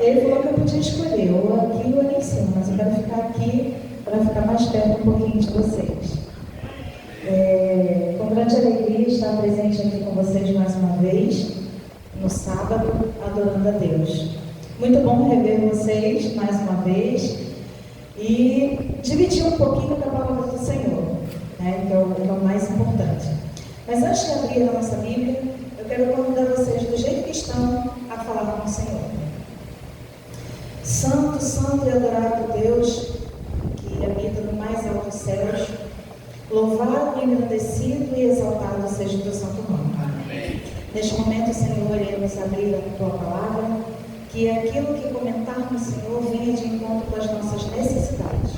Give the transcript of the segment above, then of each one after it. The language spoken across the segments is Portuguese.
Ele falou que eu podia escolher, ou aqui ou ali em cima, mas eu quero ficar aqui para ficar mais perto um pouquinho de vocês. Com grande alegria estar presente aqui com vocês mais uma vez, no sábado, adorando a Deus. Muito bom rever vocês mais uma vez e dividir um pouquinho da palavra do Senhor, né, que é o mais importante. Mas antes de abrir a nossa Bíblia, eu quero convidar vocês, do jeito que estão, a falar com o Senhor. Santo, santo e adorado Deus, que habita no mais alto céus, louvado, engrandecido e exaltado seja o teu santo nome. Amém. Neste momento, Senhor, iremos abrir a tua palavra, que aquilo que comentarmos, Senhor, venha de encontro com as nossas necessidades.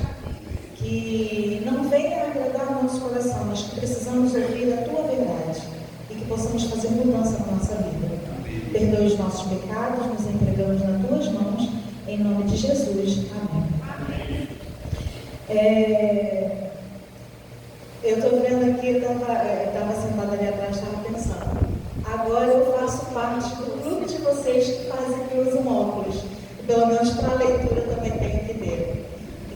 Que não venha agradar o nosso coração, mas que precisamos ouvir a tua verdade e que possamos fazer mudança na nossa vida. Perdoe os nossos pecados, nos entregamos nas tuas mãos, em nome de Jesus. Amém. Eu estou vendo aqui, eu estava sentada ali atrás, estava pensando. Agora eu faço parte do clube de vocês que fazem que usam óculos. E pelo menos para a leitura também tem que ter.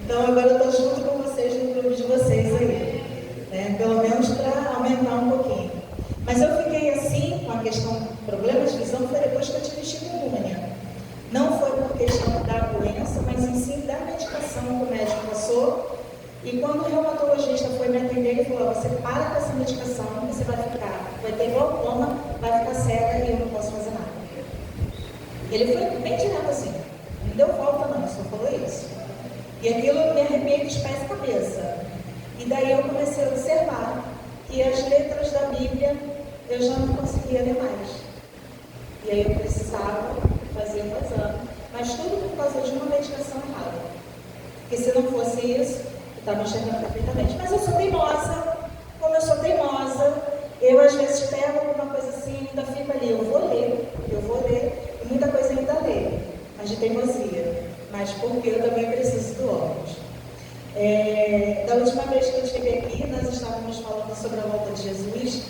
Então agora eu estou junto com vocês no clube de vocês aí. Né? Pelo menos para aumentar um pouquinho. Mas eu fiquei assim com a questão do problema de visão, foi depois que eu tive chikungunya. Não foi por questão da doença, mas em si da medicação que o médico passou. E quando o reumatologista foi me atender, ele falou: você para com essa medicação, você vai ter glaucoma, vai ficar cega e eu não posso fazer nada. Ele foi bem direto assim, não deu volta não, só falou isso. E aquilo me arrepiei dos pés e cabeça. E daí eu comecei a observar que as letras da Bíblia eu já não conseguia ler mais. E aí eu precisava fazer um exame, mas tudo por causa de uma medicação errada. Porque se não fosse isso, eu estava enxergando perfeitamente. Mas eu sou teimosa, como eu sou teimosa, eu às vezes pego alguma coisa assim, ainda fico ali, eu vou ler, e muita coisa ainda leio, mas de teimosia, mas porque eu também preciso do óculos. Da última vez que eu estive aqui, nós estávamos falando sobre a volta de Jesus,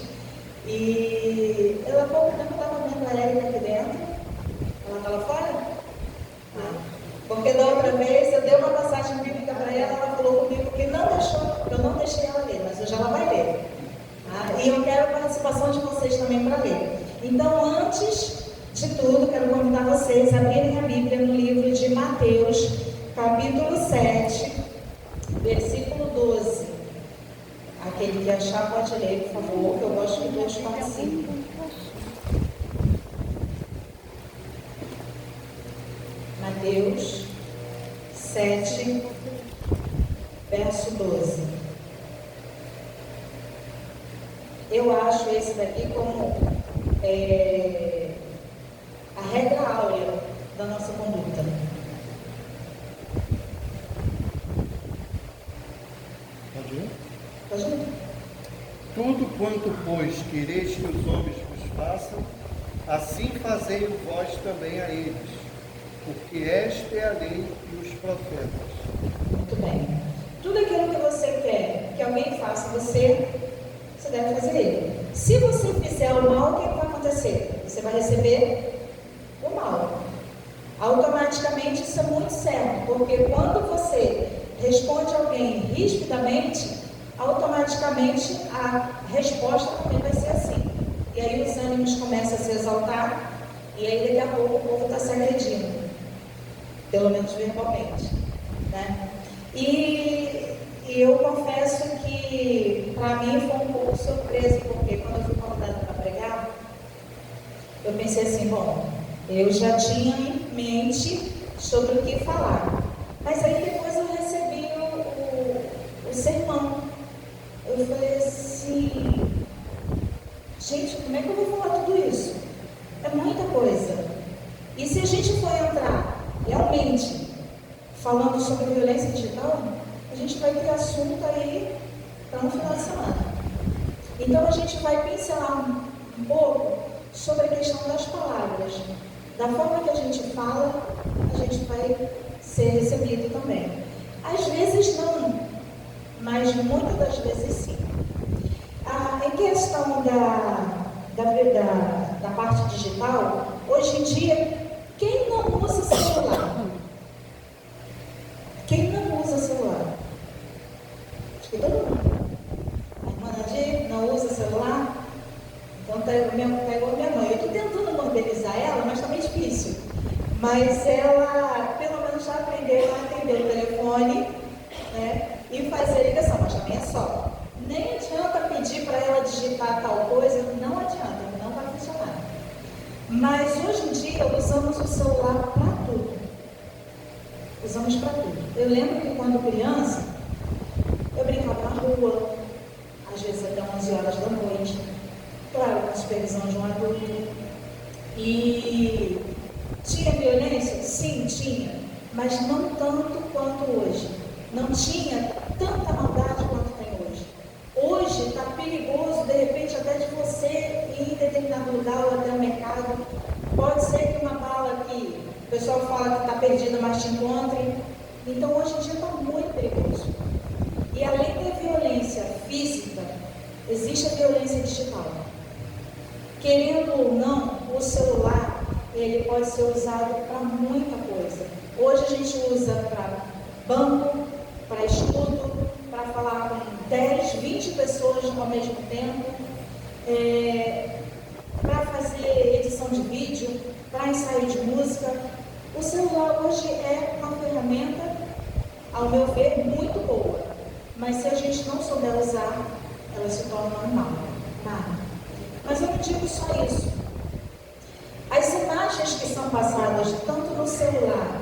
e eu há pouco tempo estava vendo a Érica aqui dentro. Ela está lá fora? Porque da outra vez eu dei uma passagem bíblica para ela, ela falou comigo que eu não deixei ela ler, mas hoje ela vai ler. E eu quero a participação de vocês também para ler. Então, antes de tudo, quero convidar vocês a abrirem a Bíblia no livro de Mateus, capítulo 7, versículo 12. Aquele que achar pode ler, por favor, que eu gosto que todos participem. Mateus 7, verso 12. Eu acho esse daqui como a regra áurea da nossa conduta. Pode ir? Pode ir. Tudo quanto, pois, quereis que os homens vos façam, assim fazei-o vós também a eles, porque esta é a lei e os profetas. Muito bem. Tudo aquilo que você quer que alguém faça, você deve fazer ele. Se você fizer o mal, o que vai acontecer? Você vai receber o mal. Automaticamente isso é muito certo, porque quando você responde a alguém rispidamente, automaticamente a resposta também vai ser assim. E aí os ânimos começam a se exaltar, e aí daqui a pouco o povo está se agredindo, pelo menos verbalmente, né? E eu confesso que para mim foi um pouco surpresa, porque quando eu fui convidada para pregar, eu pensei assim, bom, eu já tinha em mente sobre o que falar, mas aí depois eu recebi o sermão. Eu falei assim, gente, como é que eu vou falar tudo isso? É muita coisa. E se a gente for entrar realmente falando sobre violência digital, a gente vai ter assunto aí para um final de semana. Então a gente vai pincelar um pouco sobre a questão das palavras. Da forma que a gente fala, a gente vai ser recebido também. Às vezes não, mas muitas das vezes sim. Em questão da parte digital, hoje em dia, quem não usa celular? mas ela pelo menos já aprendeu a atender o telefone, né, e fazer ligação, mas também é só. Nem adianta pedir para ela digitar tal coisa, não adianta, não vai funcionar. Mas hoje em dia usamos o celular para tudo. Usamos para tudo. Eu lembro que quando criança, eu brincava na rua, às vezes até 11 horas da noite, claro, com a supervisão de um adulto. E tinha violência? Sim, tinha, mas não tanto quanto hoje. Não tinha tanta maldade quanto tem hoje. Hoje está perigoso, de repente, até de você ir em determinado lugar ou até o mercado. Pode ser que uma bala que o pessoal fala que está perdida, mas te encontre. Então, hoje em dia está muito perigoso. E além da violência física, existe a violência digital. Querendo ou não, o celular, ele pode ser usado para muita coisa. Hoje a gente usa para banco, para estudo, para falar com 10, 20 pessoas ao mesmo tempo, para fazer edição de vídeo, para ensaio de música. O celular hoje é uma ferramenta, ao meu ver, muito boa. Mas se a gente não souber usar, ela se torna um mal. Tá? Mas eu não digo só isso. As imagens que são passadas tanto no celular,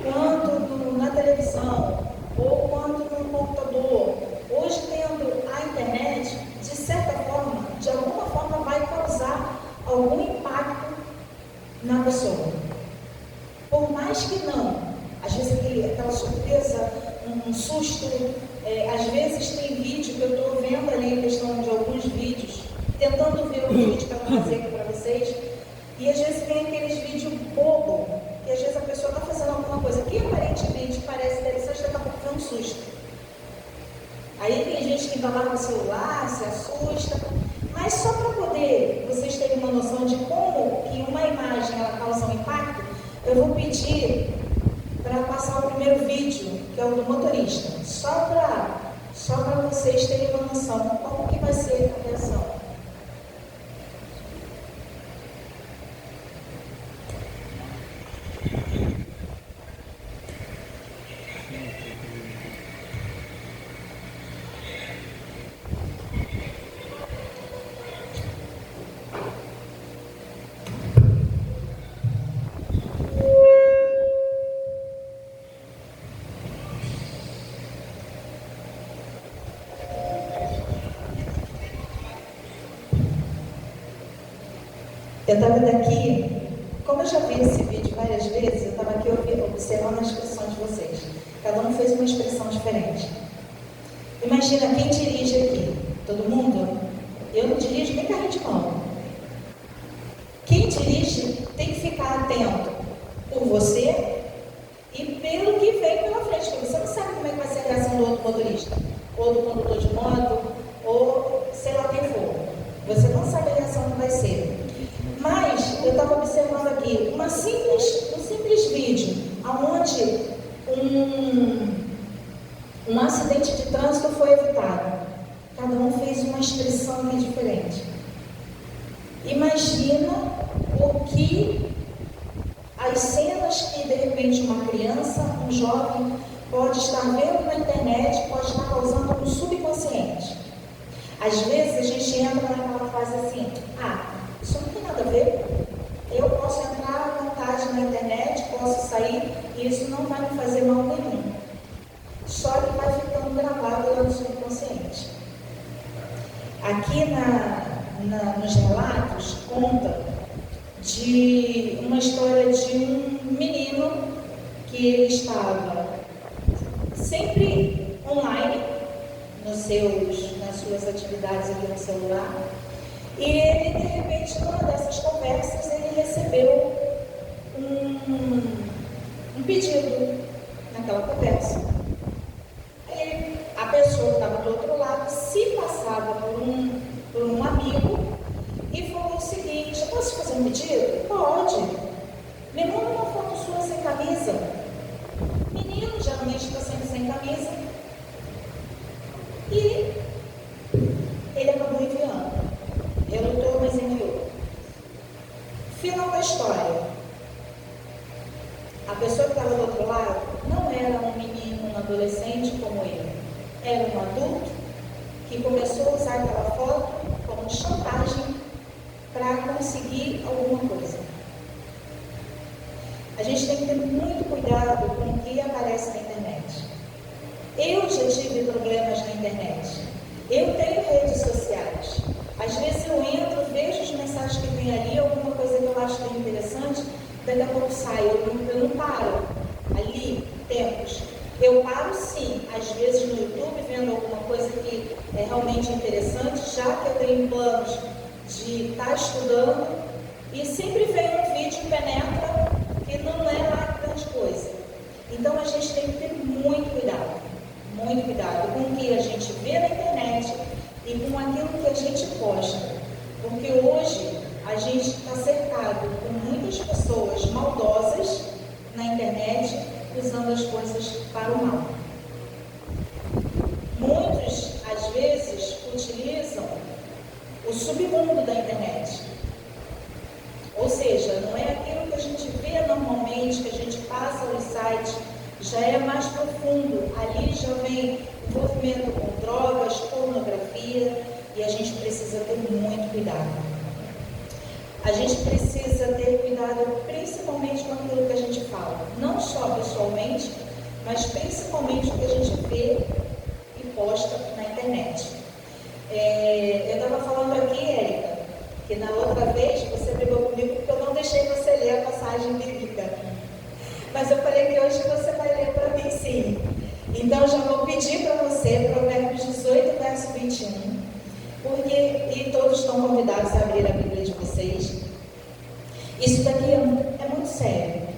quanto na televisão, ou quanto no computador, hoje tendo a internet, de certa forma, de alguma forma vai causar algum impacto na pessoa. Por mais que não, às vezes aquela surpresa, um susto, às vezes tem vídeo que eu estou vendo ali, a questão de alguns vídeos, tentando ver o vídeo que eu vou fazer aqui para vocês, e às vezes vem aqueles vídeos bobo, que às vezes a pessoa está fazendo alguma coisa que aparentemente parece interessante, daqui a pouco vem um susto. Aí tem gente que vai lá no celular, se assusta, mas só para poder vocês terem uma noção de como que uma imagem ela causa um impacto, eu vou pedir para passar o primeiro vídeo, que é o do motorista, só para vocês terem uma noção de como que vai ser a reação. Eu estava daqui, como eu já vi esse vídeo várias vezes, eu estava aqui observando a expressão de vocês. Cada um fez uma expressão diferente. Imagina quem dirige aqui. Todo mundo? Eu não dirijo nem carrinho de mão. Quem dirige tem que ficar atento por você e pelo que vem pela frente, porque você não sabe como é que vai ser a reação do outro motorista, ou do condutor de moto, ou sei lá quem for. Você não sabe a reação que vai ser. Mas eu estava observando aqui um simples vídeo onde um acidente de trânsito foi evitado. Cada um fez uma expressão aqui diferente. Imagina o que as cenas que de repente uma criança, um jovem pode estar vendo na internet, pode estar causando um subconsciente. Às vezes a gente entra naquela fase assim, isso não tem nada a ver. Eu posso entrar à vontade na internet, posso sair, e isso não vai me fazer mal nenhum. Só que vai ficando gravado lá no subconsciente. Aqui nos relatos, conta de uma história de um menino que ele estava sempre online, nas suas atividades aqui no celular. E ele, de repente, numa dessas conversas, ele recebeu um pedido naquela conversa. A pessoa que estava do outro lado se passava por um amigo e falou o seguinte: posso fazer um pedido? Pode. Me manda uma foto sua sem camisa. Menino, geralmente está sempre sem camisa. E ele acabou enviando. Relutou, mas enviou. Final da história. A pessoa que estava do outro lado não era um menino, um adolescente como ele. Era um adulto que começou a usar aquela foto como chantagem para conseguir alguma coisa. A gente tem que ter muito cuidado com o que aparece na internet. Eu já tive problemas na internet. Eu tenho redes sociais. Às vezes eu entro, vejo as mensagens que tem ali, alguma coisa que eu acho bem interessante, daqui a pouco saio, eu não paro ali, tempos. Eu paro sim, às vezes no YouTube, vendo alguma coisa que é realmente interessante, já que eu tenho planos de estar estudando, e sempre vem um vídeo penetra que não é lá grande coisa. Então a gente tem que ter muito cuidado com o que a gente vê na internet e com aquilo que a gente posta. Porque hoje a gente está cercado por muitas pessoas maldosas na internet, usando as coisas para o mal. Muitos, às vezes, utilizam o submundo da internet. Ou seja, não é aquilo que a gente vê normalmente, que a gente passa nos sites, já é mais profundo. Ali já vem envolvimento com drogas, pornografia, e a gente precisa ter muito cuidado. A gente precisa ter cuidado principalmente com aquilo que a gente fala, não só pessoalmente, mas principalmente o que a gente vê e posta na internet. Eu estava falando aqui, Érica, que na outra vez você brigou comigo porque eu não deixei você ler a passagem bíblica. Mas eu falei que hoje você vai ler para mim sim. Então já vou pedir para você, Provérbios 18, verso 21, e todos estão convidados a abrir a Bíblia de vocês. Isso daqui é muito sério.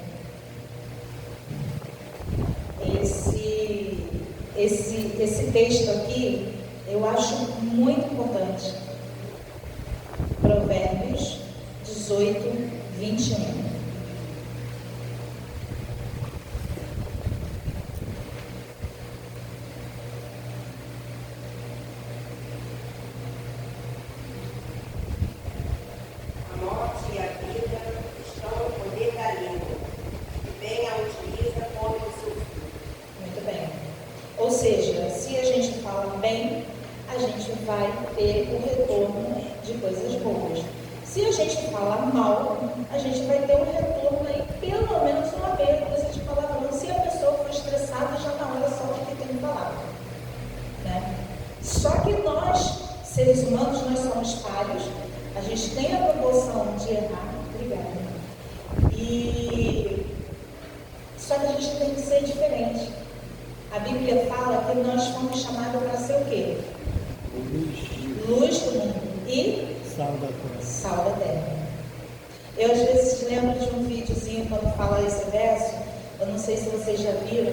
Esse texto aqui, eu acho muito importante. Provérbios 18, 21. Vai ter o retorno de coisas boas. Se a gente falar mal, a gente vai ter um retorno aí, pelo menos uma meia dúzia de palavrão. Se a pessoa for estressada, já na hora só o que tem que falar. Né? Só que nós, seres humanos, nós somos falhos, a gente tem a proporção de errar. Obrigada. Só que a gente tem que ser diferente. A Bíblia fala que nós fomos chamados para ser o quê? Luz do mundo e sal da terra. Eu às vezes lembro de um videozinho quando fala esse verso, eu não sei se vocês já viram,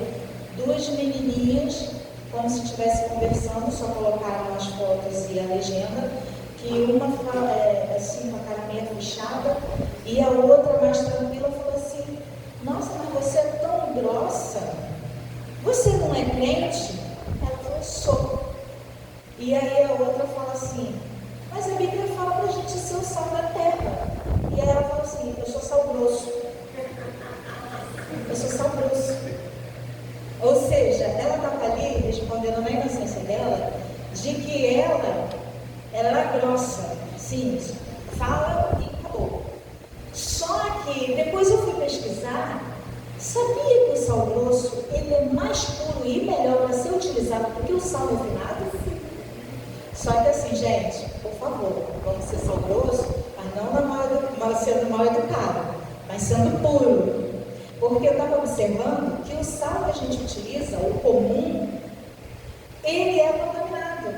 duas menininhas, como se estivessem conversando, só colocaram as fotos e a legenda, que uma fala assim, com a cara meio fechada, e a outra mais tranquila falou assim: nossa, mas você é tão grossa, você não é crente? Ela falou: sou. E aí a outra fala assim: mas a Bíblia fala para a gente ser o sal da terra. E aí ela fala assim: eu sou sal grosso. Eu sou sal grosso. Ou seja, ela estava ali respondendo na inocência dela de que ela era grossa. Sim, fala e acabou. Só que depois eu fui pesquisar, sabia que o sal grosso ele é mais puro e melhor para ser utilizado do que o sal refinado? Só que assim, gente, por favor, vamos ser sal grosso, mas não sendo mal educado, mas sendo puro. Porque eu estava observando que o sal que a gente utiliza, o comum, ele é contaminado.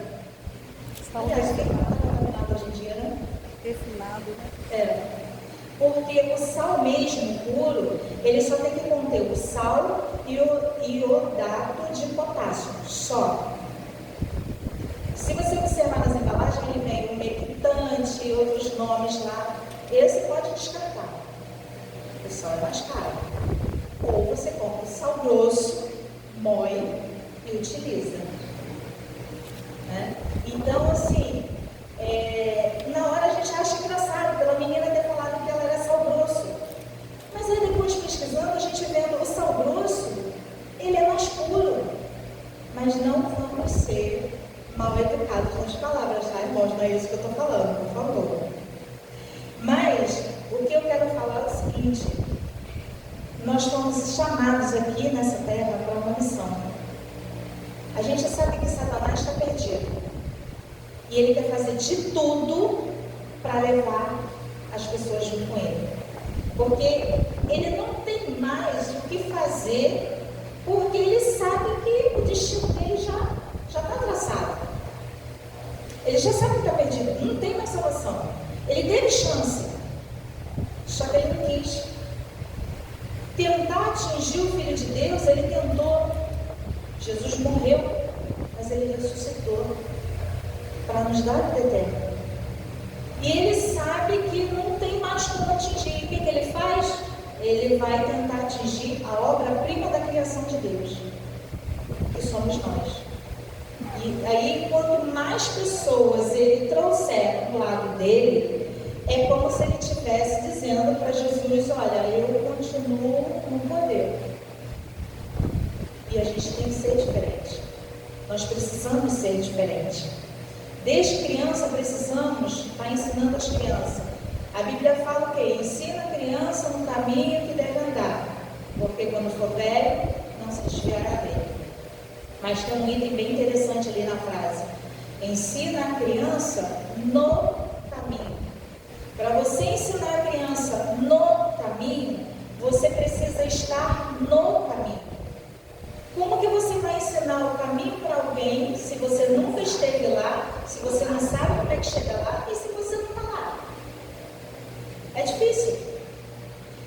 Aliás, o que está contaminado hoje em dia, né? Refinado, né? É. Porque o sal mesmo, puro, ele só tem que conter o sal e o iodato de potássio, só. Se você observar nas embalagens, ele vem umectante e outros nomes lá. Esse pode descartar. O sal é mais caro. Ou você compra o sal grosso, moe e utiliza. Né? Então, assim, na hora a gente acha engraçado pela menina ter falado que ela era sal grosso. Mas aí depois pesquisou, ensinando, a gente vendo o sal grosso, ele é mais puro. Mas não vamos ser mal educados nas palavras, tá, irmãos? Não é isso que eu estou falando, por favor. Mas o que eu quero falar é o seguinte: nós fomos chamados aqui nessa terra para uma missão. A gente sabe que Satanás está perdido. E ele quer fazer de tudo para levar as pessoas junto com ele. Porque ele não tem mais o que fazer, porque ele sabe que o destino dele já está traçado. Ele já sabe que está perdido, não tem mais salvação. Ele teve chance, só que ele não quis. Tentar atingir o Filho de Deus, ele tentou. Jesus morreu, mas ele ressuscitou para nos dar a vida eterna. E ele sabe que não tem mais como atingir. O que ele faz? Ele vai tentar atingir a obra-prima da criação de Deus, que somos nós. E aí, quanto mais pessoas ele trouxer para o lado dele, é como se ele estivesse dizendo para Jesus: olha, eu continuo no poder. E a gente tem que ser diferente. Nós precisamos ser diferentes. Desde criança precisamos estar ensinando as crianças. A Bíblia fala o quê? Ensina a criança no caminho que deve andar, porque quando for velho, não se desviará dele. Mas tem um item bem interessante ali na frase: ensina a criança no caminho. Para você ensinar a criança no caminho, você precisa estar no caminho. Como que você vai ensinar o caminho para alguém se você nunca esteve lá, se você não sabe como é que chega lá e se você não está lá? É difícil.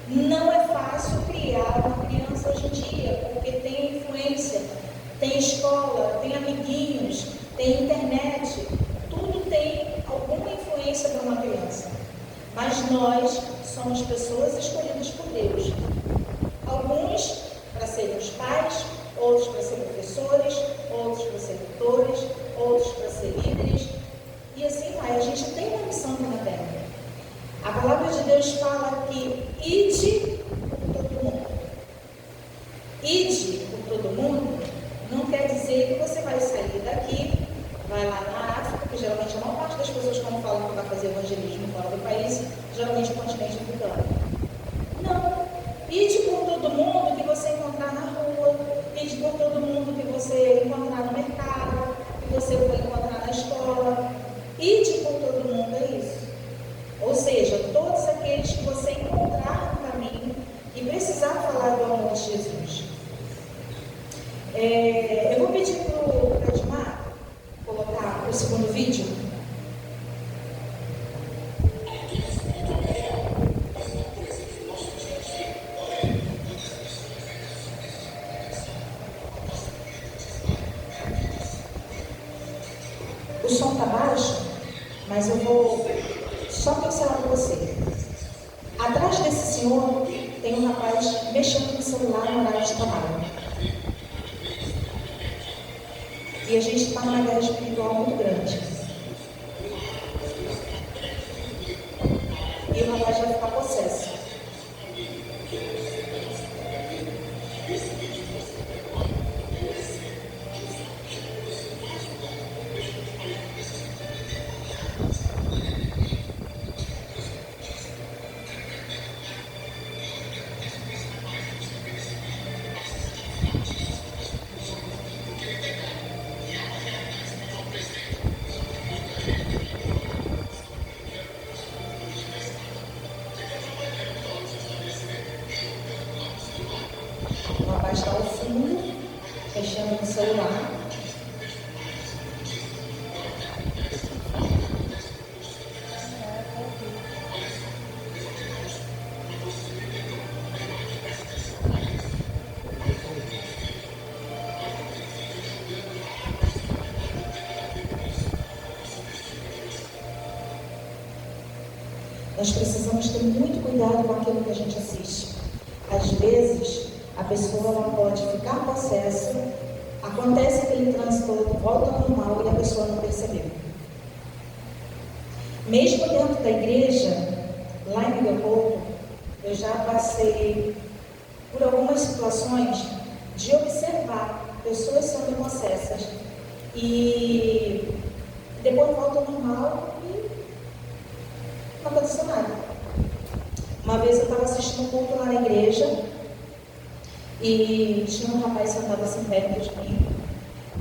Não é fácil criar uma criança hoje em dia, porque tem influência, tem escola, tem amiguinhos, tem internet, tudo tem alguma influência para uma criança. Mas nós somos pessoas escolhidas por Deus. Alguns para serem os pais, outros para ser professores, outros para ser tutores, outros para ser líderes, e assim vai. A gente tem uma missão aqui na terra. A palavra de Deus fala que ide por todo mundo. Ide por todo mundo não quer dizer que você vai sair daqui, vai lá na África, que geralmente a maior parte das pessoas, quando falam que vai fazer evangelismo fora do país, geralmente o continente africano. Não. Ide por todo mundo que você encontrar na rua, ide por todo mundo que você encontrar no mercado, que você for encontrar na escola. Ide por todo mundo, é isso. Ou seja, todos aqueles que você encontrar no caminho e precisar falar do amor de Jesus. Eu vou pedir para o Edmar colocar o segundo vídeo. O som está baixo, mas eu vou só pincelar para você. Atrás desse senhor tem um rapaz mexendo no celular no horário de trabalho. E a gente está numa guerra espiritual muito grande. E o rapaz vai ficar possesso. O rapaz está ao fundo, mexendo no celular. Nós precisamos ter muito cuidado com aquilo que a gente assiste. Às vezes, a pessoa ela pode ficar possessa, acontece aquele trânsito, volta ao normal e a pessoa não percebeu. Mesmo dentro da igreja, lá em Miguel Couto, eu já passei por algumas situações de observar pessoas sendo possessas e depois volta ao normal e não aconteceu nada. Uma vez eu estava assistindo um culto lá na igreja e tinha um rapaz sentado assim perto de mim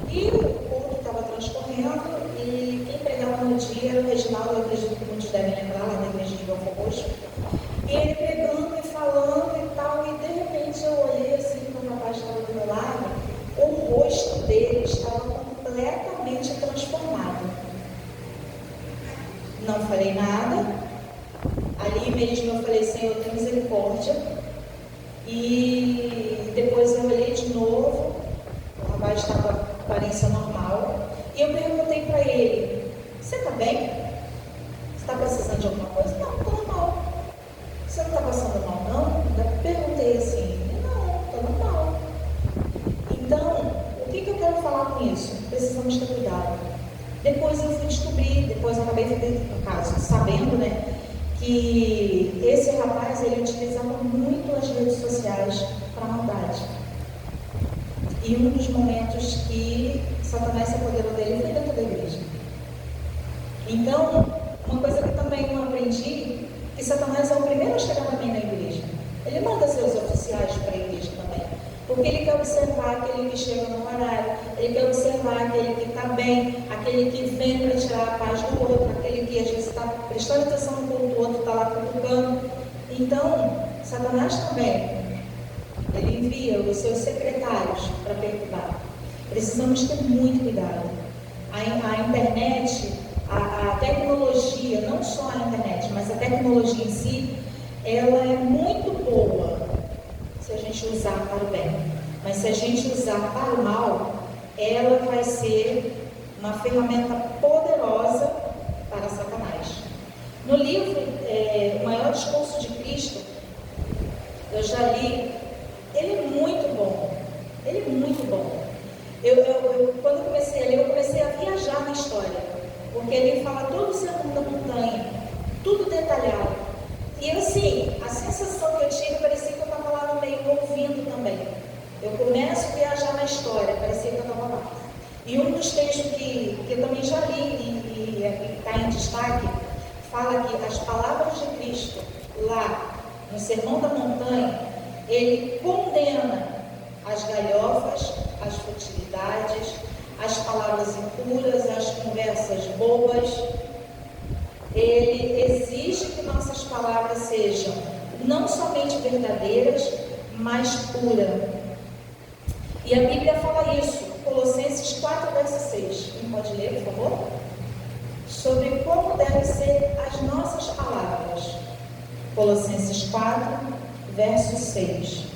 e o culto estava transcorrendo e quem pregava no dia era o Reginaldo, eu acredito que muitos devem lembrar, lá na igreja de Belfort Roxo. E ele pregando e falando e tal, e de repente eu olhei assim para o rapaz que estava do meu lado, o rosto dele estava completamente transformado. Não falei nada, ali mesmo eu falei, Senhor, tem misericórdia, e depois eu olhei de novo, o rapaz estava com aparência normal, e eu perguntei para ele, você está bem? Você está precisando de alguma coisa? Não, estou normal. Você não está passando mal, não? Eu perguntei assim, não, estou normal. Então, o que eu quero falar com isso? Precisamos ter cuidado. Depois eu fui descobrir, depois eu acabei, no caso, sabendo, né, que esse rapaz, ele utilizava muito as redes sociais para maldade. E um dos momentos que Satanás se apoderou dele foi dentro da igreja. Então, uma coisa que também eu aprendi, que Satanás é o primeiro a chegar também na igreja. Ele manda seus oficiais para a igreja também. Porque ele quer observar aquele que chega no horário, ele quer observar aquele que está bem, aquele que vem para tirar a paz do outro, aquele que às vezes está prestando atenção no culto, o outro está lá cutucando. Então, Satanás também, ele envia os seus secretários para perturbar. Precisamos ter muito cuidado. A internet, a tecnologia, não só a internet, mas a tecnologia em si, ela é muito boa se a gente usar para o bem. Mas se a gente usar para o mal, ela vai ser uma ferramenta poderosa para Satanás. No livro O Maior Discurso de Cristo, eu já li, ele é muito bom. Ele é muito bom. Quando eu comecei a ler, eu comecei a viajar na história. Porque ele fala todo o sermão da montanha, tudo detalhado. E assim, a sensação que eu tive, parecia que eu estava lá no meio ouvindo também. Eu começo a viajar na história, parecia que eu estava lá. E um dos textos que eu também já li e está em destaque, fala que as palavras de Cristo, lá no Sermão da Montanha, ele condena as galhofas, as futilidades, as palavras impuras, as conversas bobas. Ele exige que nossas palavras sejam não somente verdadeiras, mas puras. E a Bíblia fala isso, Colossenses 4, verso 6. Quem pode ler, por favor? Sobre como devem ser as nossas palavras. Colossenses 4, verso 6.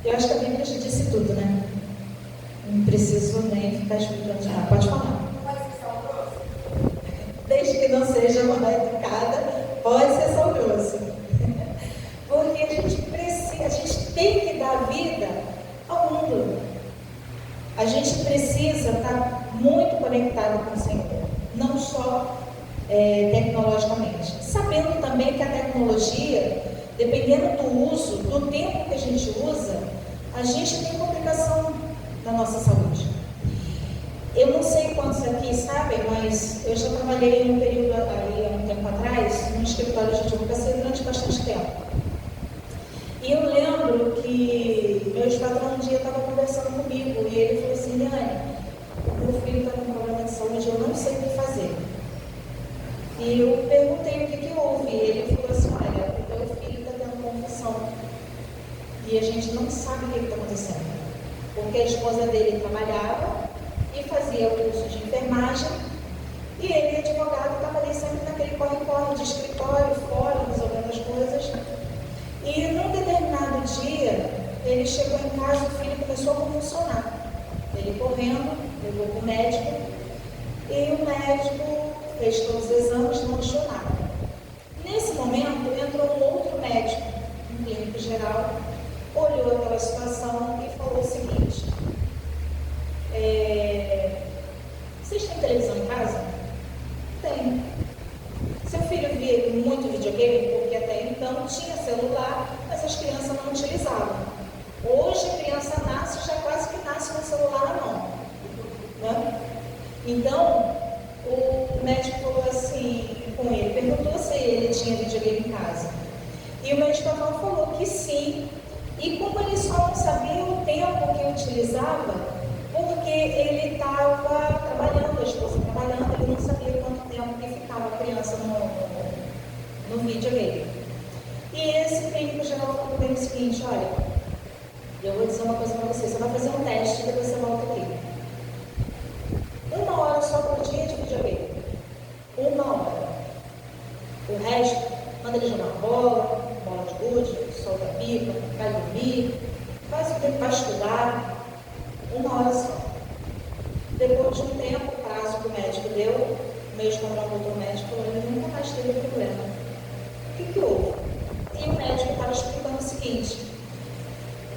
Eu acho que a Bíblia já disse tudo, né? Não preciso nem ficar explicando nada. Pode falar. Pode ser saudoso? Desde que não seja mal educada, pode ser saudoso. Porque a gente precisa, a gente tem que dar vida ao mundo. A gente precisa estar muito conectado com o Senhor. Não só tecnologicamente. Sabendo também que a tecnologia, dependendo do uso, do tempo que a gente usa, a gente tem complicação na nossa saúde. Eu não sei quantos aqui sabem, mas eu já trabalhei um período aí, há um tempo atrás, num escritório de advocacia durante bastante tempo. E eu lembro que meu patrão um dia estava conversando comigo e ele falou assim, Liane, o meu filho está com um problema de saúde, eu não sei o que fazer. E eu perguntei o que houve, e ele falou assim, olha, o meu filho está tendo convulsão e a gente não sabe o que está acontecendo, porque a esposa dele trabalhava e fazia o curso de enfermagem e ele, advogado, estava ali sempre naquele corre-corre de escritório, fora, resolvendo as coisas. E num determinado dia, ele chegou em casa, o filho começou a convulsionar. Ele correndo, levou para o médico, e o médico fez todos os exames, não achou nada. Nesse momento, entrou um outro médico, um clínico geral, olhou aquela situação e falou o seguinte: vocês têm televisão em casa? Tem. Seu filho via muito videogame, porque até então tinha celular, mas as crianças não utilizavam. Hoje a criança nasce, já quase que nasce com o celular na mão, né? Então, o médico falou assim com ele, perguntou se ele tinha videogame em casa. E o médico falou que sim. E como ele só não sabia o tempo que utilizava, porque ele estava trabalhando, a esposa trabalhando, ele não sabia quanto tempo que ficava a criança no videogame. E esse clínico geral falou para ele o seguinte: olha, eu vou dizer uma coisa para você vai fazer um teste e depois você volta aqui. 1 hora só por dia de videogame. 1 hora. O resto, manda ele jogar bola de gude, solta a pipa, vai dormir, faz o tempo para estudar. 1 hora só. Depois de um tempo, o prazo que o médico deu, mesmo quando não voltou o médico, ele nunca mais teve problema. O que houve? E o médico estava explicando o seguinte: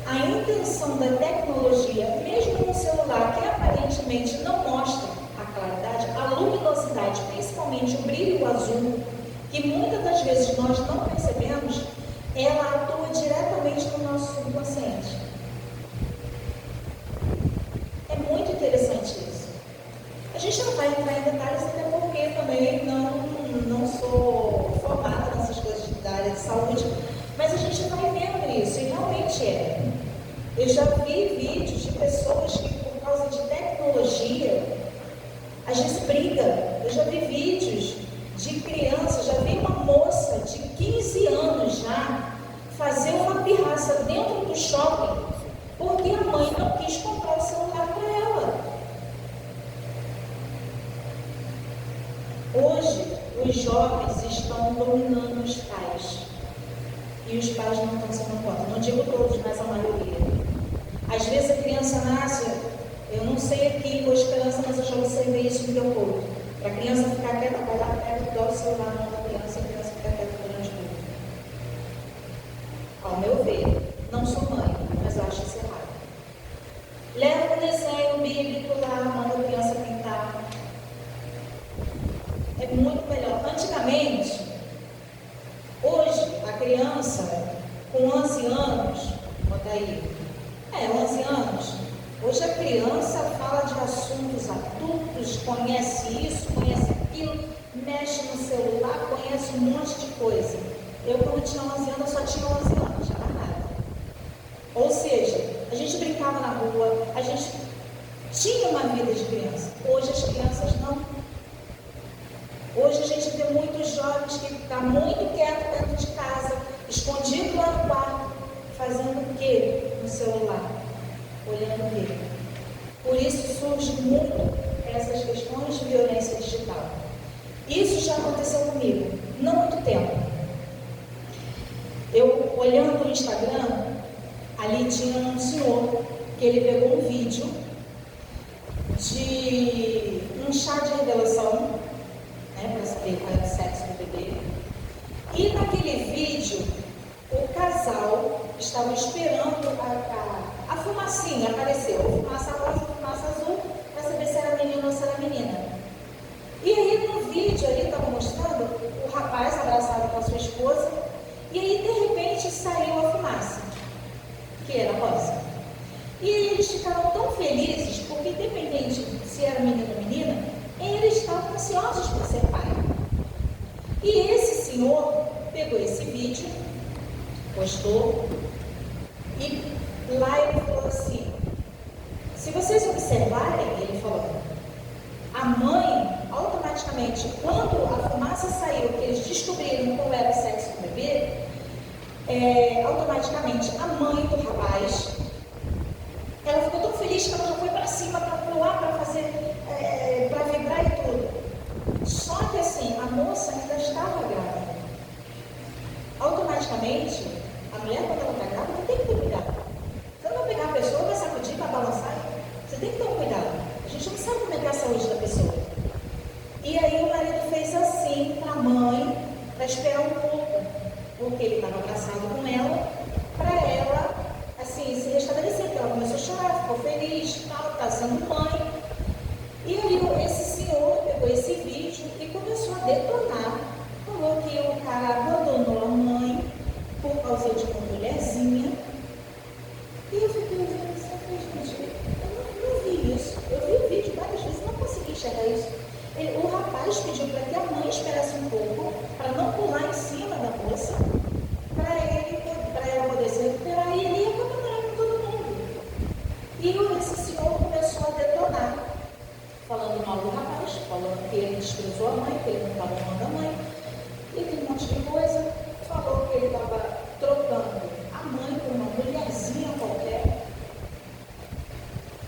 a intenção da tecnologia, mesmo no celular, que aparentemente não mostra a claridade, a luminosidade, principalmente o brilho azul, que muitas das vezes nós não percebemos, ela atua diretamente no nosso subconsciente. É muito interessante isso. A gente não vai entrar em detalhes, até porque também não sou formada nessas coisas da área de saúde, mas a gente vai vendo isso, e realmente é. Eu já vi vídeos de pessoas que, por causa de tecnologia, às vezes briga. Eu já vi vídeos de crianças, já vi uma moça de 15 anos já fazer uma pirraça dentro do shopping porque a mãe não quis comprar o celular para ela. Hoje, os jovens estão dominando os pais. E os pais não estão se dando conta. Não digo todos, mas a maioria. Às vezes a criança nasce, eu não sei aqui com esperança, mas eu já observei isso no meu corpo. Para a criança ficar quieta, vai lá perto, dá o celular na mão da criança e a criança fica quieta durante muito. Ao meu ver, não sou mãe, mas eu acho isso errado. Leva um desenho bíblico lá, manda a criança pintar. É muito melhor. Antigamente, hoje, a criança com 11 anos, bota aí, 11 anos, hoje a criança fala de assuntos adultos, conhece isso, conhece aquilo, mexe no celular, conhece um monte de coisa. Eu, quando tinha 11 anos, só tinha 11 anos, já nada. Ou seja, a gente brincava na rua, a gente tinha uma vida de criança. Hoje as crianças não. Hoje a gente vê muitos jovens que ficam muito quietos dentro de casa, escondido lá no quarto, fazendo o quê no celular? Olhando o quê? Por isso surge muito essas questões de violência digital. Isso já aconteceu comigo, não há muito tempo. Eu, olhando no Instagram, ali tinha um senhor que ele pegou um vídeo de um chá de revelação, para saber qual era o sexo do bebê. E naquele vídeo, o casal estava esperando a fumacinha aparecer, a fumaça rosa, a fumaça azul, para saber se era menino ou se era menina. E aí no vídeo ali estava mostrando o rapaz abraçado com a sua esposa, e aí de repente saiu a fumaça, que era rosa. E aí eles ficaram tão felizes, porque independente se era menino ou menina, eles estavam ansiosos por ser pai. E esse senhor pegou esse vídeo, postou, e lá ele falou assim: se vocês observarem, ele falou, a mãe, automaticamente, quando a fumaça saiu, que eles descobriram qual era o sexo do bebê, automaticamente a mãe do rapaz, ela ficou tão feliz que ela já foi para cima, para pular, para fazer, para vibrar e tudo. Só que assim, a moça ainda estava grávida. Automaticamente, a mulher, quando ela está grávida, tem que ter cuidado. Você não vai pegar a pessoa, vai sacudir, vai balançar. Você tem que ter um cuidado. A gente não sabe como é que é a saúde da pessoa. E aí o marido esperar um pouco, porque ele estava abraçado com ela, para ela, assim, se restabelecer. Então ela começou a chorar, ficou feliz, tal, tá sendo mãe. E aí esse senhor pegou esse vídeo e começou a detonar. Falou que o cara abandonou a mãe por causa de uma mulherzinha. E eu fiquei ouvindo isso, eu falei, gente, eu não vi isso. Eu vi o vídeo várias vezes, não consegui enxergar isso. O rapaz pediu para que a mãe esperasse um pouco, para não pular em cima da moça, para ela poder se recuperar, e ele ia comemorar com todo mundo. E esse senhor começou a detonar, falando mal do rapaz, falando que ele desprezou a mãe, que ele não estava amando a mãe, e aquele monte de coisa. Falou que ele estava trocando a mãe por uma mulherzinha qualquer,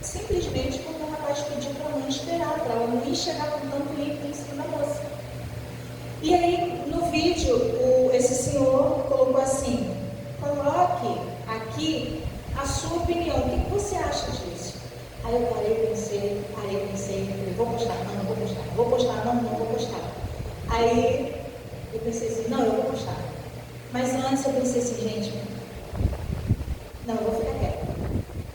simplesmente porque o rapaz pediu para a mãe esperar, para ela não ir chegar com tanto ímpeto em cima da moça. E aí, no vídeo, esse senhor colocou assim: coloque aqui a sua opinião, o que você acha disso? Aí eu pensei, falei, vou postar, não vou postar. Aí eu pensei assim, não, eu vou postar. Mas antes eu pensei assim, gente, não, eu vou ficar quieta.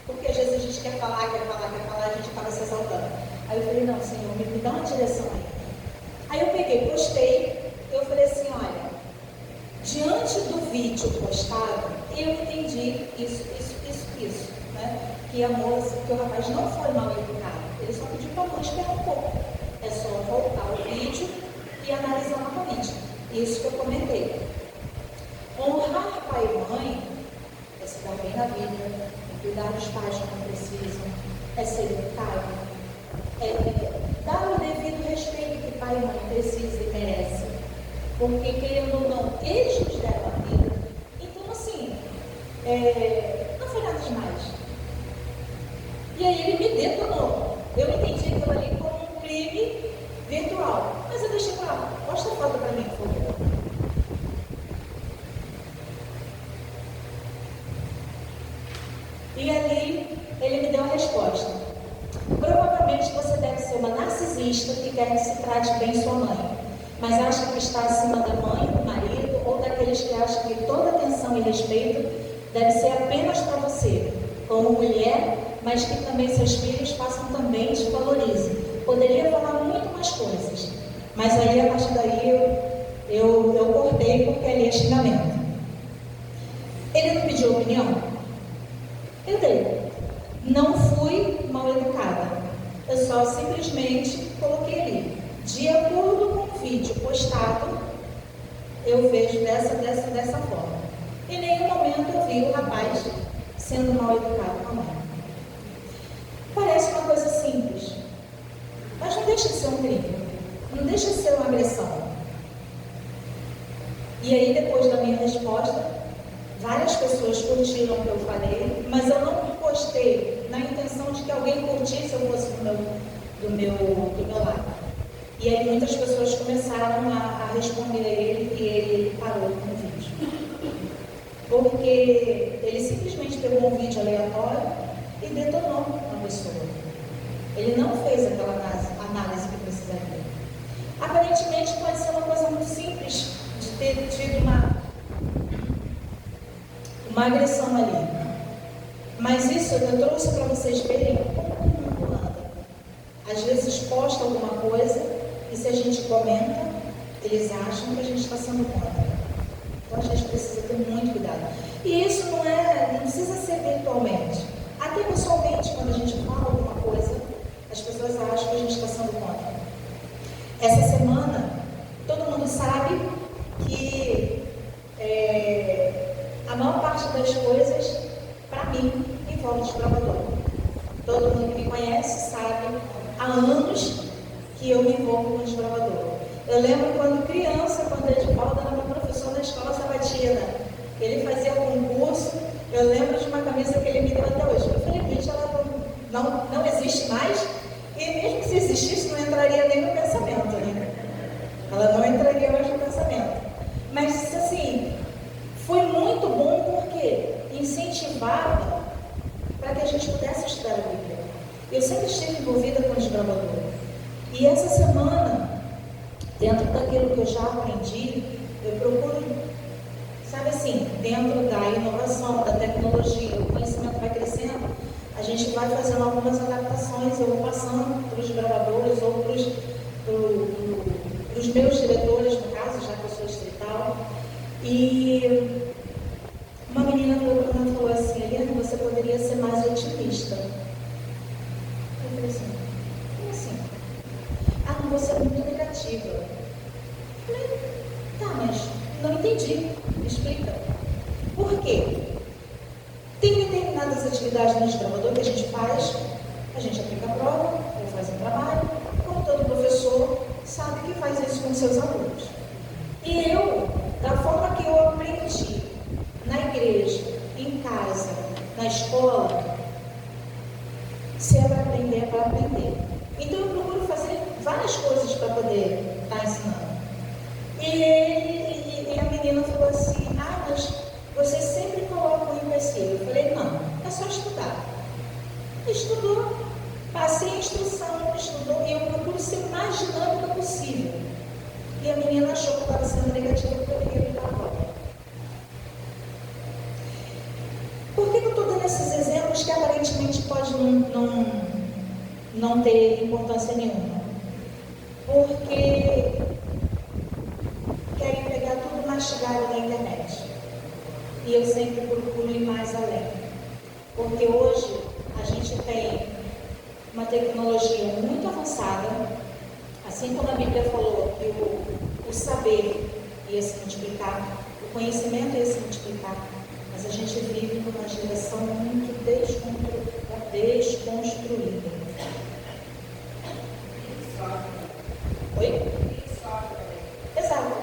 Porque às vezes a gente quer falar, a gente acaba se exaltando. Aí eu falei, não, Senhor, me dá uma direção aí. Aí eu peguei, postei, eu falei assim, olha, diante do vídeo postado, eu entendi isso, né? Que o rapaz não foi mal educado, ele só pediu para a mãe esperar um pouco. É só voltar o vídeo e analisar novamente. Isso que eu comentei. Honrar pai e mãe é se dar bem na vida, é cuidar dos pais quando precisam, é ser educado, é dar o devido respeito que pai e mãe precisam e merecem. Porque, querendo ou não, eles nos deram a vida. Então, assim, não foi nada demais. E aí ele me detonou. Eu entendi aquilo ali como um crime virtual. Mas eu deixei claro, posta a foto para mim, por favor. E ali ele me deu a resposta. Provavelmente você deve ser uma narcisista que quer que se trate bem sua mãe, mas acha que está acima da mãe, do marido ou daqueles que acham que toda atenção e respeito deve ser apenas para você, como mulher, mas que também seus filhos façam também te valorizem. Poderia falar muito mais coisas, mas aí a partir daí eu cortei porque ali é xingamento. Ele não pediu opinião? Eu dei. Não fui mal educada. Eu só simplesmente coloquei ali. De acordo com o vídeo postado, eu vejo dessa forma. Em nenhum momento eu vi o rapaz sendo mal educado com a mãe. Parece uma coisa simples, mas não deixa de ser um crime. Não deixa de ser uma agressão. E aí, depois da minha resposta, várias pessoas curtiram o que eu falei, mas eu não postei na intenção de que alguém curtisse eu fosse do meu lado. E aí muitas pessoas começaram a responder a ele e ele parou no vídeo. Porque ele simplesmente pegou um vídeo aleatório e detonou uma pessoa. Ele não fez aquela análise que precisaria. Aparentemente pode ser uma coisa muito simples de ter tido uma agressão ali. Mas isso eu trouxe para vocês verem como o mundo anda. Às vezes posta alguma coisa e se a gente comenta, eles acham que a gente está sendo contra. Então a gente precisa ter muito cuidado. E isso não precisa ser virtualmente. Até pessoalmente, quando a gente fala alguma coisa, as pessoas acham que a gente está sendo contra. Essa semana, todo mundo sabe que a maior parte das coisas, para mim, envolve desbravador. Todo mundo que me conhece sabe, há anos que eu me envolvo com desbravador. Eu lembro quando criança, quando Edivaldo era meu professor na escola sabatina, ele fazia concurso, eu lembro de uma camisa que ele me deu até hoje. Infelizmente ela não existe mais, e mesmo se existisse, não entraria nem no pensamento, né? Ela não entraria mais no pensamento. Mas, assim, foi muito bom porque incentivava para que a gente pudesse estudar a Bíblia. Eu sempre estive envolvida com o desbravador. E essa semana, dentro daquilo que eu já aprendi, Eu procuro, sabe assim, dentro da inovação, da tecnologia, o conhecimento vai crescendo, a gente vai fazendo algumas adaptações, eu vou passando para os gravadores ou para os meus diretores, no caso, já que eu sou distrital. E uma menina falou para mim e falou assim: Eliana, você poderia ser mais otimista. Eu falei assim: como assim? Ah, não, você é muito negativa. Eu falei: tá, mas não entendi. Me explica. Por quê? Tem determinadas atividades no desbravador que a gente faz, a gente aplica a prova, ou faz um trabalho, como todo professor sabe que faz isso com seus alunos. E eu, da forma que eu aprendi na igreja, em casa, na escola, se é para aprender, é para aprender. Então eu procuro fazer várias coisas para poder estar ensinando. E a menina falou assim: ah, mas você sempre coloca o empecilho. Eu falei: não, é só estudar. Estudou, passei a instrução, estudou, e eu procuro ser o mais dinâmica possível. E a menina achou que eu estava sendo negativa porque eu queria me dar a prova. Por que eu estou dando esses exemplos que aparentemente pode não ter importância nenhuma? Porque querem pegar tudo mastigado na internet. E eu sempre procuro ir mais além. Porque hoje a gente tem uma tecnologia muito avançada, assim como a Bíblia falou que o saber ia se multiplicar, o conhecimento ia se multiplicar, mas a gente vive numa geração muito desconstruída. Oi? Exato.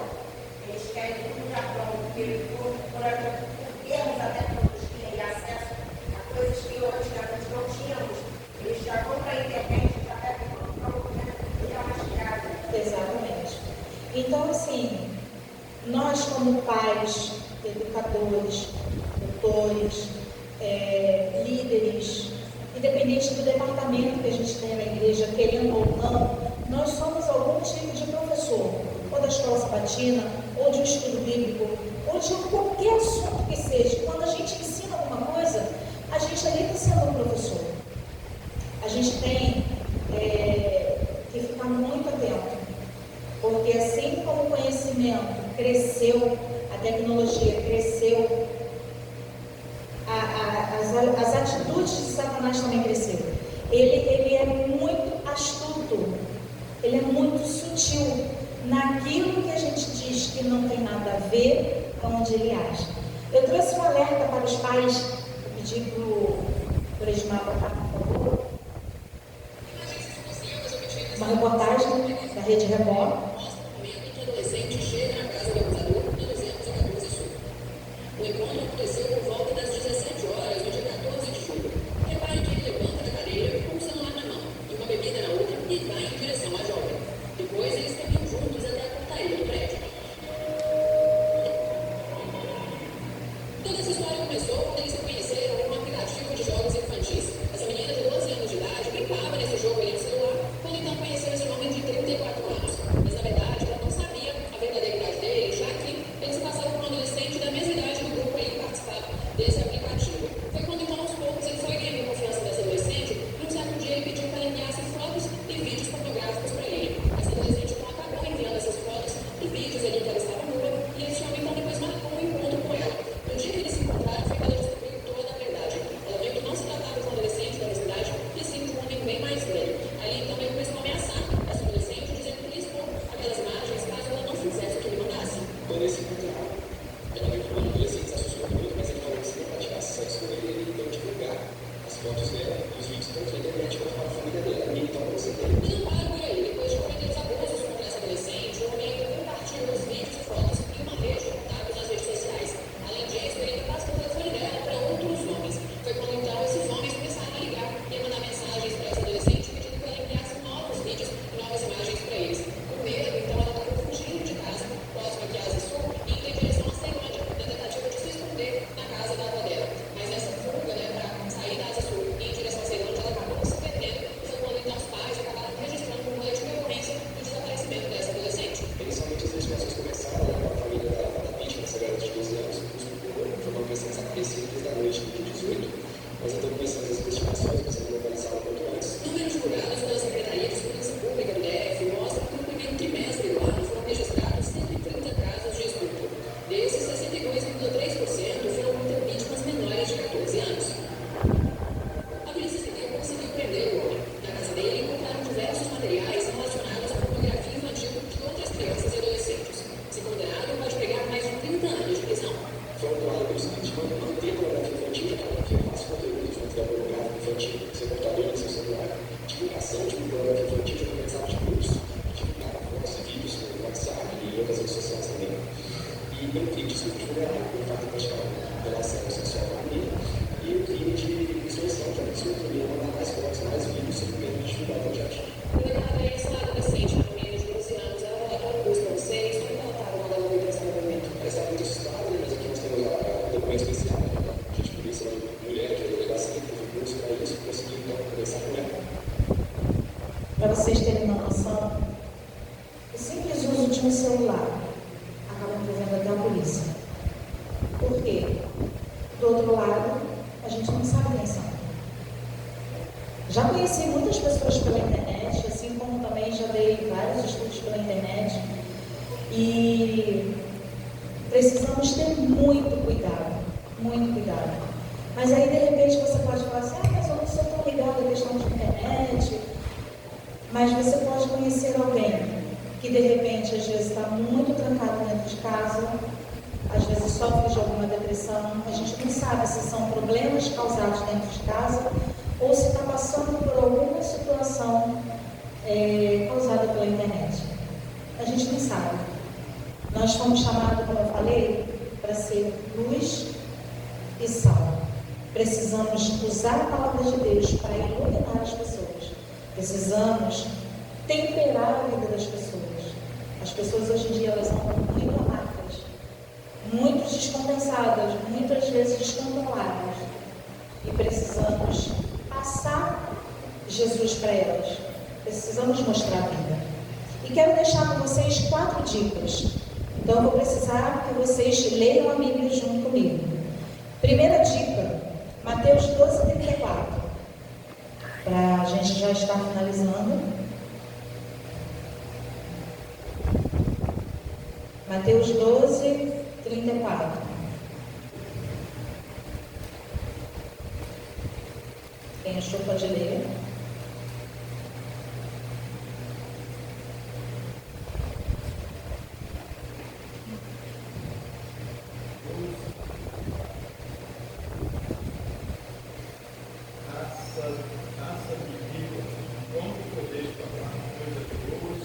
Eles querem tudo já pronto, porque por termos a tecnologia e acesso a coisas que antigamente não tínhamos, eles já vão para a internet, já pegam tudo pronto, já mastigado. Exatamente. Então, assim, nós como pais, educadores, tutores, líderes, independente do departamento que a gente tem na igreja, querendo ou não, nós somos algum tipo de professor, ou da escola sabatina, ou de um estudo bíblico, ou de qualquer assunto que seja. Quando a gente ensina alguma coisa, a gente ali está sendo um professor. A gente tem que ficar muito atento, porque assim como o conhecimento cresceu, a tecnologia cresceu, as atitudes de Satanás também cresceram. Ele é muito astuto, ele é muito sutil naquilo que a gente diz que não tem nada a ver com onde ele age. Eu trouxe um alerta para os pais, eu pedi para o Edmar botar, por favor, uma reportagem da Rede Record. O encontro aconteceu por volta das 17 horas, no dia 14 de julho. Repare que ele levanta da cadeira com o celular na mão e uma bebida na outra e vai em direção à jovem. Depois eles caminham juntos até a portaria do prédio. Toda essa história começou quando eles se conheceram em um aplicativo de jogos infantis. Essa menina de 12 anos de idade brincava nesse jogo aí no celular, quando então conheceu esse homem de 34 anos. Mas na verdade, das redes sociais também. E eu crime de estupro vulnerável, o fato de praticar relação sexual com a menina, e o crime de extorsão, que é a pessoa que mandar mais fotos, mais vídeos, simplesmente divulgar o projeto. Eu estava essa adolescente, com menos de 12 anos, ela propôs para vocês, como ela estava mandando muito esse movimento? Ela está muito assustada, mas aqui nós temos a documento especial, a gente polícia, uma mulher que é delegacia, que teve curso para isso, conseguiu então conversar com ela. Para vocês terem uma noção, o simples uso de um celular acaba envolvendo até a polícia. Por quê? Do outro lado, a gente não sabe quem são. Já conheci muitas pessoas pela internet, assim como também já dei vários estudos pela internet, e precisamos ter muito cuidado, muito cuidado. Mas aí, de repente, você pode falar assim, mas eu não sou tão ligado à questão de internet. Mas você pode conhecer alguém que, de repente, às vezes está muito trancado dentro de casa, às vezes sofre de alguma depressão. A gente não sabe se são problemas causados dentro de casa ou se está passando por alguma situação causada pela internet. A gente não sabe. Nós fomos chamados, como eu falei, para ser luz e sal. Precisamos usar a palavra de Deus para iluminar as pessoas. Precisamos temperar a vida das pessoas. As pessoas hoje em dia elas andam muito amargas, muito descompensadas, muitas vezes descontroladas. E precisamos passar Jesus para elas. Precisamos mostrar a vida. E quero deixar com vocês 4 dicas. Então eu vou precisar que vocês leiam a Bíblia junto comigo. Primeira dica, Mateus 12:34. Para a gente já estar finalizando. Mateus 12:34. Quem achou pode ler. Raça de víbora, como podeis falar coisas boas,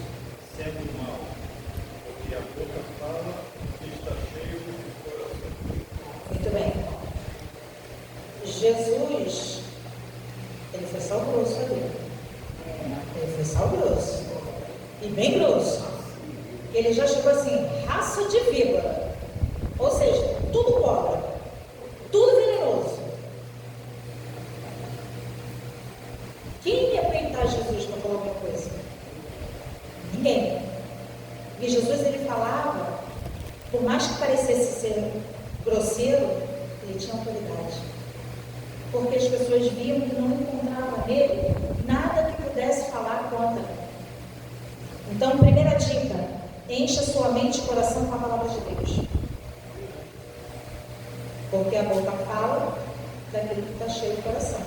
sendo mal? Porque a boca fala e está cheio do coração. Muito bem. Jesus, ele foi sal grosso ali. Ele foi sal grosso. E bem grosso. Ele já chegou assim, raça de víbora. Ou seja, tudo cobra. Tudo venenoso. Quem ia peitar Jesus para falar alguma coisa? Ninguém. E Jesus, ele falava, por mais que parecesse ser grosseiro, ele tinha autoridade. Porque as pessoas viam que não encontravam nele nada que pudesse falar contra. Então, primeira dica, encha sua mente e coração com a palavra de Deus. Porque a boca fala daquilo que está cheio do coração.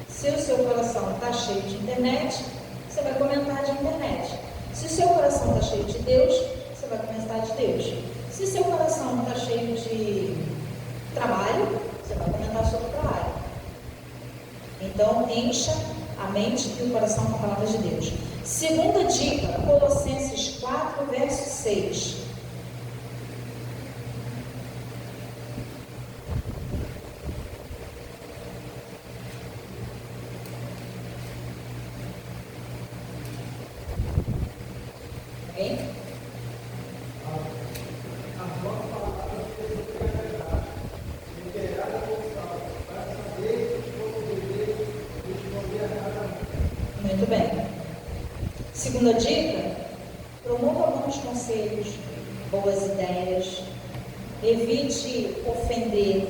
Se o seu coração está cheio de internet, você vai comentar de internet. Se o seu coração está cheio de Deus, você vai comentar de Deus. Se o seu coração está cheio de trabalho, você vai comentar sobre o trabalho. Então, encha a mente e o coração com a palavra de Deus. Segunda dica, Colossenses 4, verso 6. Muito bem. Segunda dica, promova bons conselhos, boas ideias, evite ofender,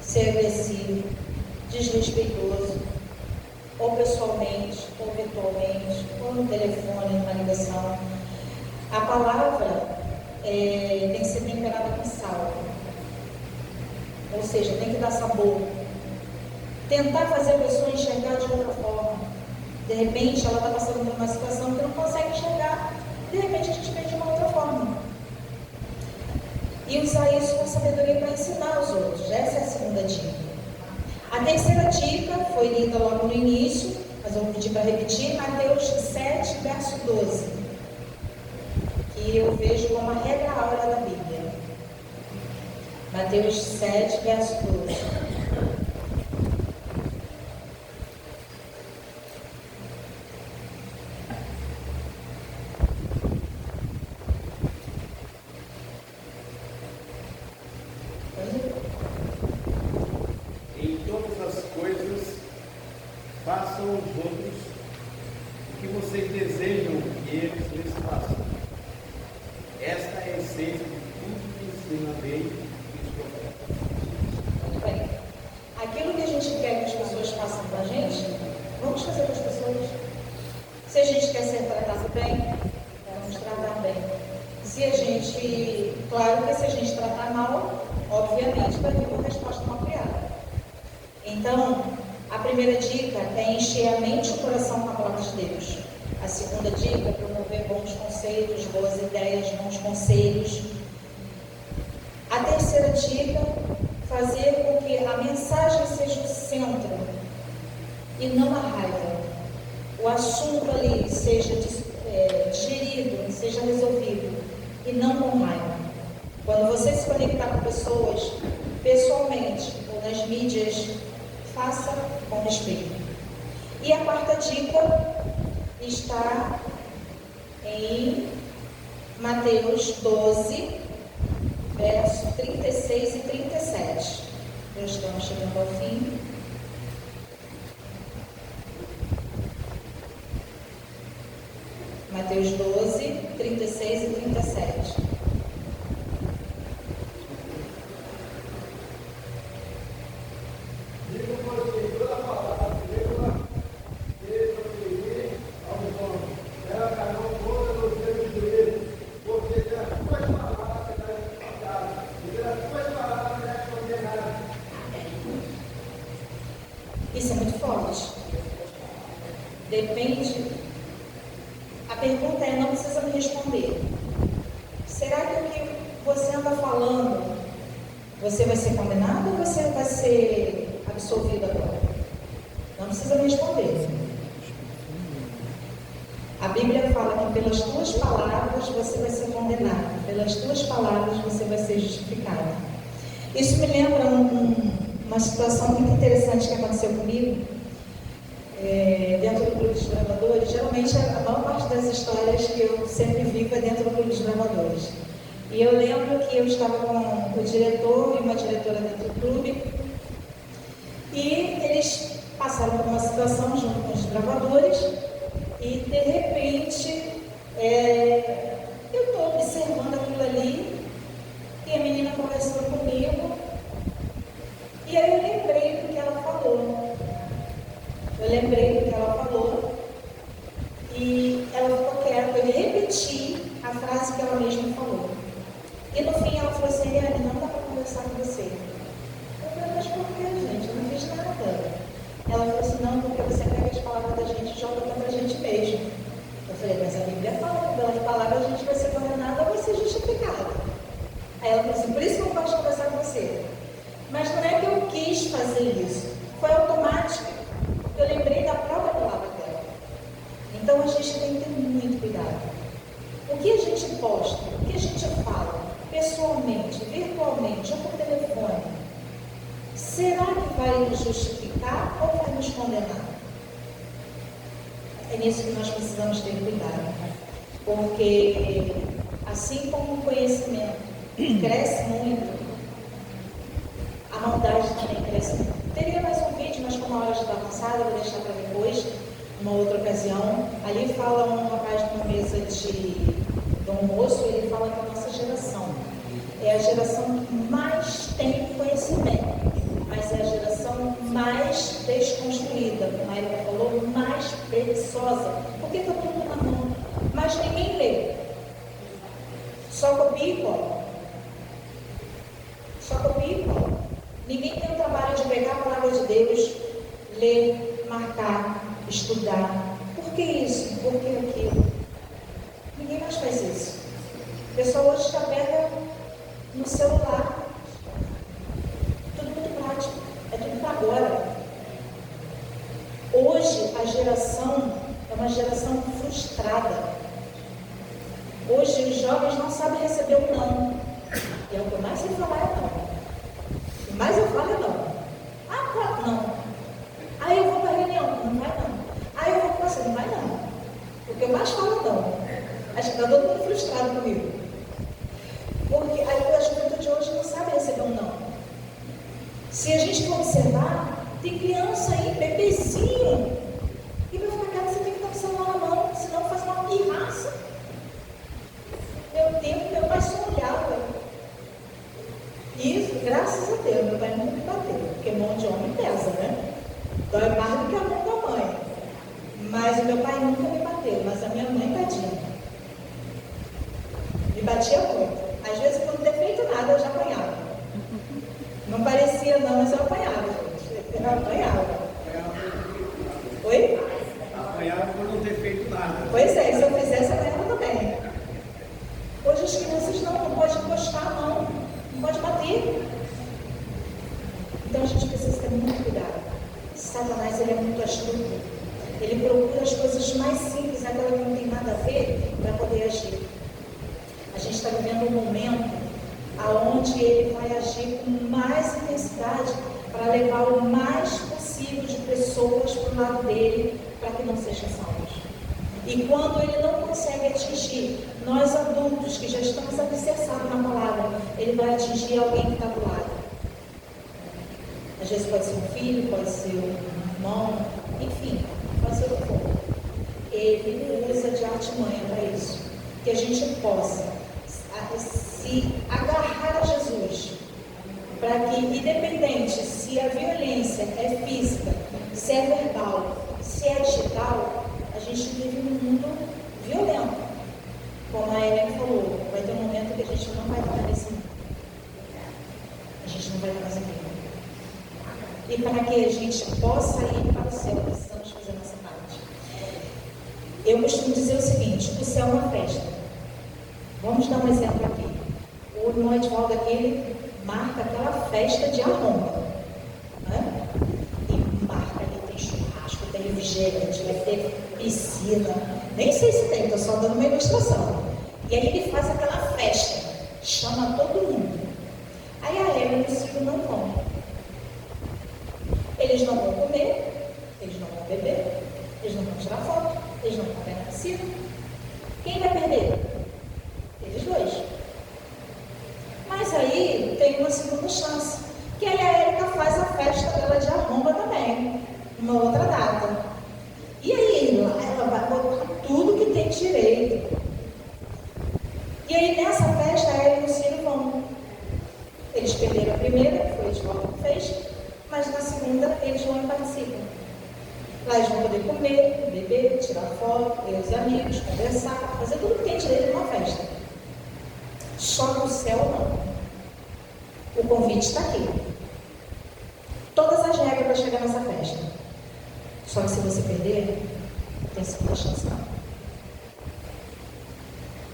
ser agressivo, desrespeitoso, ou pessoalmente, ou virtualmente, ou no telefone, numa ligação. A palavra tem que ser temperada com sal, ou seja, tem que dar sabor. Tentar fazer a pessoa enxergar de outra forma. De repente, ela está passando por uma situação que não consegue enxergar. De repente, a gente vê de uma outra forma. E usar isso com sabedoria para ensinar os outros. Essa é a segunda dica. A terceira dica foi lida logo no início, mas eu vou pedir para repetir. Mateus 7, verso 12. Que que eu vejo como a regra áurea da Bíblia. Mateus 7, verso 12. Em todas as coisas, façam aos outros o que vocês desejam que eles lhes façam. Esta é a essência de tudo que ensina a lei e os profetas. Muito bem. Aquilo que a gente quer que as pessoas façam com a gente, vamos fazer com as pessoas. Se a gente quer ser tratado bem, vamos tratar bem. Se a gente, claro que se a gente tratar mal, obviamente vai ter uma resposta mal criada. Então, a primeira dica é encher a mente e o coração com a palavra de Deus. A segunda dica é promover bons conceitos, boas ideias, bons conselhos. A terceira dica, fazer com que a mensagem seja o centro e não a raiva. O assunto ali seja digerido, seja resolvido e não com raiva. Quando você se conectar com pessoas, pessoalmente ou nas mídias, faça com respeito. E a quarta dica está em Mateus 12, verso 36 e 37. Já estamos chegando ao fim. Mateus 12, 36 e 37. Isso é muito forte. Depende. A pergunta é, não precisa me responder. Será que o que você anda falando, você vai ser condenado ou você vai ser absolvido agora? Não precisa me responder. A Bíblia fala que pelas tuas palavras você vai ser condenado, pelas tuas palavras você vai ser justificado. Isso me lembra uma situação muito interessante que aconteceu comigo, dentro do Clube dos Gravadores. Geralmente a maior parte das histórias que eu sempre vivo é dentro do Clube dos Gravadores. E eu lembro que eu estava com o diretor e uma diretora dentro do clube, e eles passaram por uma situação junto com os gravadores, e de repente eu estou observando aquilo ali, e a menina conversando comigo, e aí eu lembrei do que ela falou. E ela ficou quieta, eu repeti a frase que ela mesma falou. E no fim ela falou assim, Eliane, não dá para conversar com você. Eu falei, mas por que, gente? Eu não fiz nada. Ela falou assim, não, porque você pega as palavras da gente e joga contra a gente mesmo. Eu falei, mas a Bíblia fala que pelas palavras a gente vai ser condenado ou vai ser justificado. Aí ela falou assim, por isso que eu não posso conversar com você. Mas não é que eu quis fazer isso, foi automático. Eu lembrei da própria palavra dela. Então a gente tem que ter muito cuidado. O que a gente posta, o que a gente fala, pessoalmente, virtualmente ou por telefone, será que vai nos justificar ou vai nos condenar? É nisso que nós precisamos ter cuidado. Porque assim como o conhecimento cresce muito, a maldade também cresce muito. Teria mais um vídeo, mas como a hora já está avançada, eu vou deixar para depois, uma outra ocasião. Ali fala um rapaz de uma mesa do almoço, e ele fala que a nossa geração é a geração que mais tem conhecimento, mas é a geração mais desconstruída, como a Erika falou, mais preguiçosa, porque está tudo na mão, mas ninguém lê, só copia e cola. Ninguém tem o trabalho de pegar a palavra de Deus, ler, marcar, estudar. Por que isso? Por que aquilo? Ninguém mais faz isso. O pessoal hoje já pega no celular. Tudo muito prático. É tudo para agora. Hoje a geração é uma geração frustrada. Hoje os jovens não sabem receber um não. E é o que eu mais sei falar é não. O que mais eu falo é não. Ah, claro, não. Aí eu vou para a reunião, não vai não. Aí eu vou para você, não vai não. O que eu mais falo é não. Acho que está todo mundo frustrado comigo. Porque a juventude hoje não sabe receber um não. Se a gente for observar, tem criança aí, bebezinho, e vai ficar cara, você tem que estar com o celular na mão, senão faz uma pirraça. Meu tempo, meu pai só olhava. E graças a Deus, meu pai nunca me bateu, porque mão de homem pesa, né? Dói mais do que a mão da mãe. Mas o meu pai nunca me bateu, mas a minha mãe tadinha. Me batia muito. Às vezes, por não ter feito nada, eu já apanhava. Não parecia não, mas eu apanhava, gente. Eu apanhava. Oi? Apanhava por não ter feito nada. Pois é, se eu fizesse, eu apanhava também. Hoje as crianças não pode encostar a mão, não pode bater. Então a gente precisa ter muito cuidado. Satanás, ele é muito astuto. Ele procura as coisas mais simples, aquela que não tem nada a ver, para poder agir. A gente está vivendo um momento onde ele vai agir com mais intensidade para levar o mais possível de pessoas para o lado dele, para que não sejam salvos. E quando ele não consegue atingir nós adultos que já estamos alicerçados na palavra, ele vai atingir alguém que está do lado. Às vezes pode ser um filho, pode ser um irmão, enfim, pode ser o que for. Ele usa de artimanha para isso. Que a gente possa se agarrar a Jesus, para que, independente se a violência é física, se é verbal, se é digital, a gente vive num mundo violento. Como a Ellen falou, vai ter um momento que a gente não vai estar nesse mundo. A gente não vai estar mais aqui. E para que a gente possa ir para o céu, precisamos fazer nossa parte. Eu costumo dizer o seguinte: o céu é uma festa. Vamos dar um exemplo aqui. O irmão Edvaldo aqui, ele marca aquela festa de arromba. Né? E marca ali, tem churrasco, tem refrigerante, vai ter piscina. Nem sei se tem, estou só dando uma ilustração. E aí ele faz aquela festa, chama todo mundo. Aí a Eva e o Ciro não vão. Eles não vão comer, eles não vão beber, eles não vão tirar foto, eles não vão cair na piscina. Quem vai perder? Eles dois. Mas aí tem uma segunda chance, que aí a Érica faz a festa dela de arromba também, numa outra data. E aí ela vai botar tudo que tem direito. E aí nessa festa a Érica e o Ciro vão. Eles perderam a primeira, que foi o Edvaldo que fez, mas na segunda eles vão e participam. Lá eles vão poder comer, beber, tirar foto, ver os amigos, conversar, fazer tudo que tem direito numa festa. Só que o céu não. O convite está aqui. Todas as regras para chegar nessa festa. Só que se você perder, não tem segunda chance não.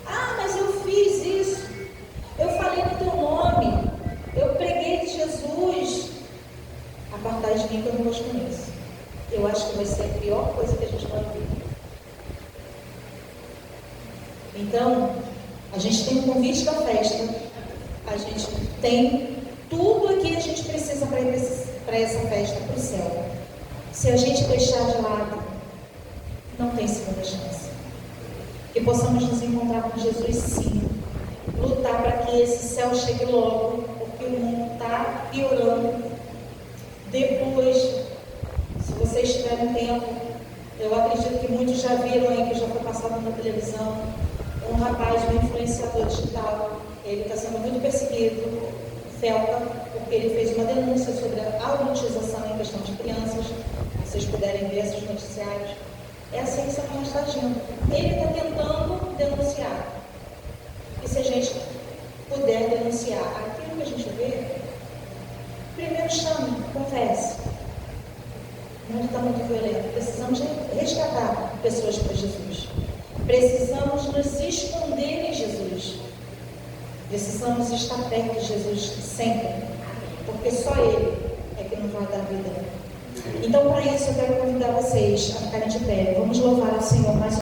Ah, mas eu fiz isso. Eu falei no teu nome. Eu preguei de Jesus. Apartai de mim que eu não gosto nisso. Eu acho que vai ser a pior coisa que a gente pode ver. Então, a gente tem o convite da festa, a gente tem tudo aqui que a gente precisa para essa festa, para o céu. Se a gente deixar de lado, não tem segunda chance. Que possamos nos encontrar com Jesus, sim. Lutar para que esse céu chegue logo, porque o mundo está piorando. Depois, se vocês tiverem tempo, eu acredito que muitos já viram aí, que já foi passado na televisão, um rapaz, um influenciador digital, ele está sendo muito perseguido, Felca, porque ele fez uma denúncia sobre a adultização em questão de crianças. Se vocês puderem ver esses noticiários, é assim que Satanás está agindo. Ele está tentando denunciar. E se a gente puder denunciar aquilo que a gente vê, primeiro chame, converse. O mundo está muito violento. Precisamos resgatar pessoas para Jesus. Precisamos nos esconder em Jesus. Precisamos estar perto de Jesus sempre. Porque só Ele é que nos vai dar vida. Então, para isso, eu quero convidar vocês a ficarem de pé. Vamos louvar ao Senhor mais